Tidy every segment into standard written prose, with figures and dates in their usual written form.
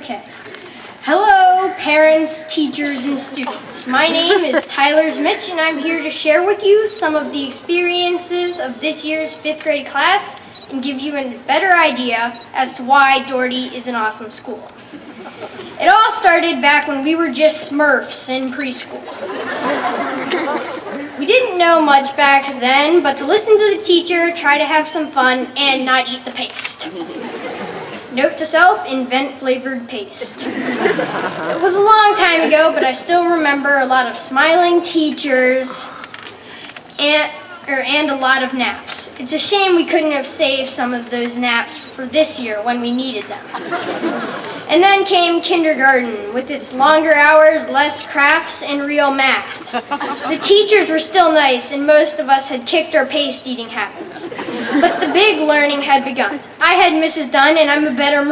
Okay. Hello, parents, teachers, and students. My name is Tyler Mitch, and I'm here to share with you some of the experiences of this year's 5th grade class and give you a better idea as to why Doherty is an awesome school. It all started back when we were just Smurfs in preschool. We didn't know much back then, but to listen to the teacher, try to have some fun, and not eat the paste. Note to self, invent flavored paste. It was a long time ago, but I still remember a lot of smiling teachers and a lot of naps. It's a shame we couldn't have saved some of those naps for this year when we needed them. And then came kindergarten with its longer hours, less crafts, and real math. The teachers were still nice, and most of us had kicked our paste eating habits. But the big learning had begun. I had Mrs. Dunn, and I'm a better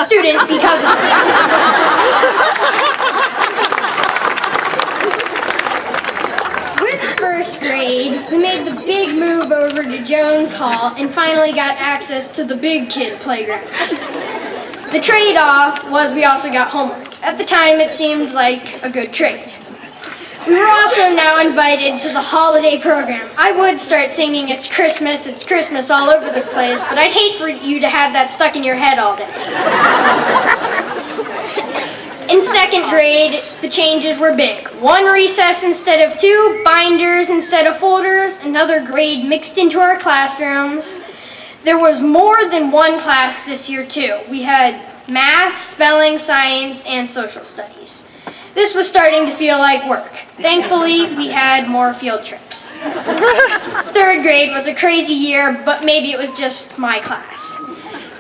student because of her. With 1st grade, we made the big move over to Jones Hall and finally got access to the big kid playground. The trade-off was we also got homework. At the time, it seemed like a good trade. We were also now invited to the holiday program. I would start singing It's Christmas all over the place, but I'd hate for you to have that stuck in your head all day. In 2nd grade, the changes were big. 1 recess instead of 2, binders instead of folders, another grade mixed into our classrooms. There was more than 1 class this year, too. We had math, spelling, science, and social studies. This was starting to feel like work. Thankfully, we had more field trips. 3rd grade was a crazy year, but maybe it was just my class.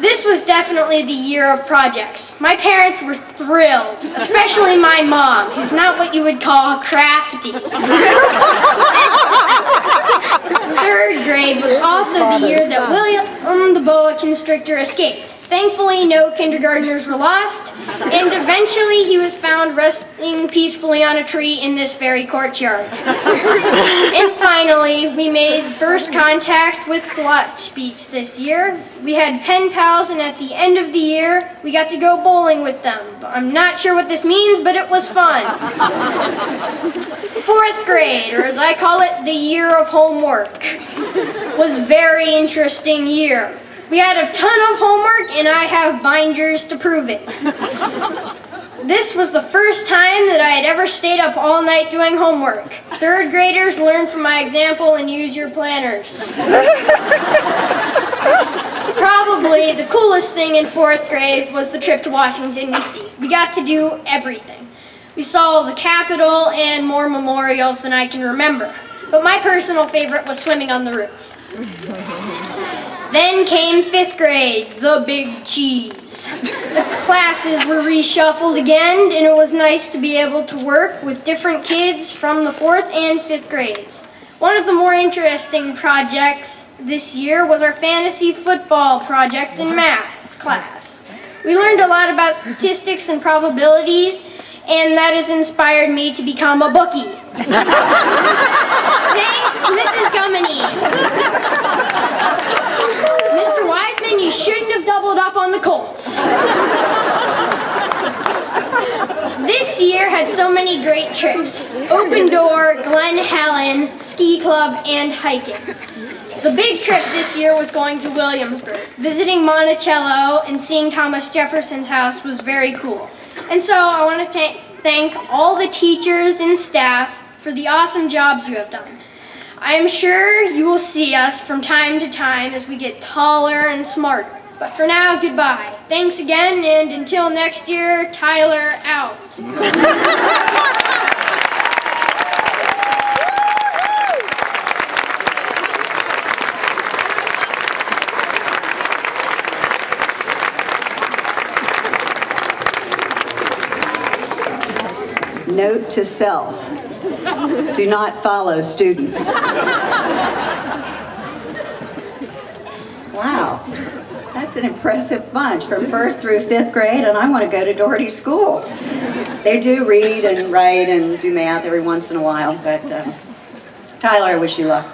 This was definitely the year of projects. My parents were thrilled, especially my mom, who's not what you would call crafty. 3rd grade was also the year that William the boa constrictor escaped. Thankfully, no kindergartners were lost, and eventually he was found resting peacefully on a tree in this very courtyard. And finally, we made first contact with Doherty Speech this year. We had pen pals, and at the end of the year, we got to go bowling with them. I'm not sure what this means, but it was fun. 4th grade, or as I call it, the year of homework, was a very interesting year. We had a ton of homework, and I have binders to prove it. This was the first time that I had ever stayed up all night doing homework. 3rd graders, learn from my example and use your planners. Probably the coolest thing in 4th grade was the trip to Washington, D.C. We got to do everything. We saw the Capitol and more memorials than I can remember. But my personal favorite was swimming on the roof. Then came 5th grade, the big cheese. The classes were reshuffled again, and it was nice to be able to work with different kids from the 4th and 5th grades. One of the more interesting projects this year was our fantasy football project in math class. We learned a lot about statistics and probabilities, and that has inspired me to become a bookie. Thanks, Mrs. Gummany. Mr. Wiseman, you shouldn't have doubled up on the Colts. This year had so many great trips. Open Door, Glen Helen, Ski Club, and hiking. The big trip this year was going to Williamsburg. Visiting Monticello and seeing Thomas Jefferson's house was very cool. And so I want to thank all the teachers and staff for the awesome jobs you have done. I am sure you will see us from time to time as we get taller and smarter. But for now, goodbye. Thanks again, and until next year, Tyler out. Note to self, do not follow students. Wow, that's an impressive bunch from 1st through 5th grade, and I want to go to Doherty School. They do read and write and do math every once in a while, but Tyler, I wish you luck.